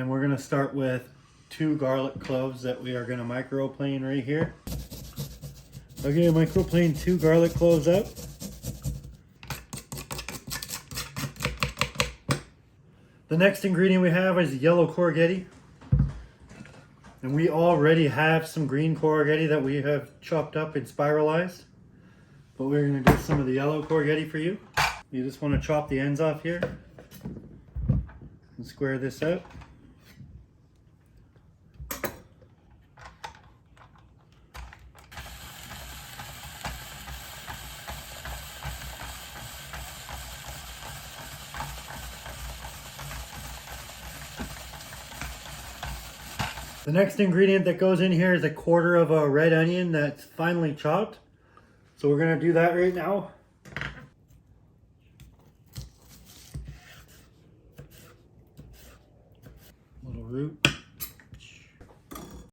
And we're gonna start with 2 garlic cloves that we are gonna microplane right here. Okay, microplane 2 garlic cloves up. The next ingredient we have is yellow Corgetti. And we already have some green Corgetti that we have chopped up and spiralized. But we're gonna get some of the yellow Corgetti for you. You just wanna chop the ends off here and square this out. The next ingredient that goes in here is 1/4 of a red onion that's finely chopped. So we're gonna do that right now. Little root.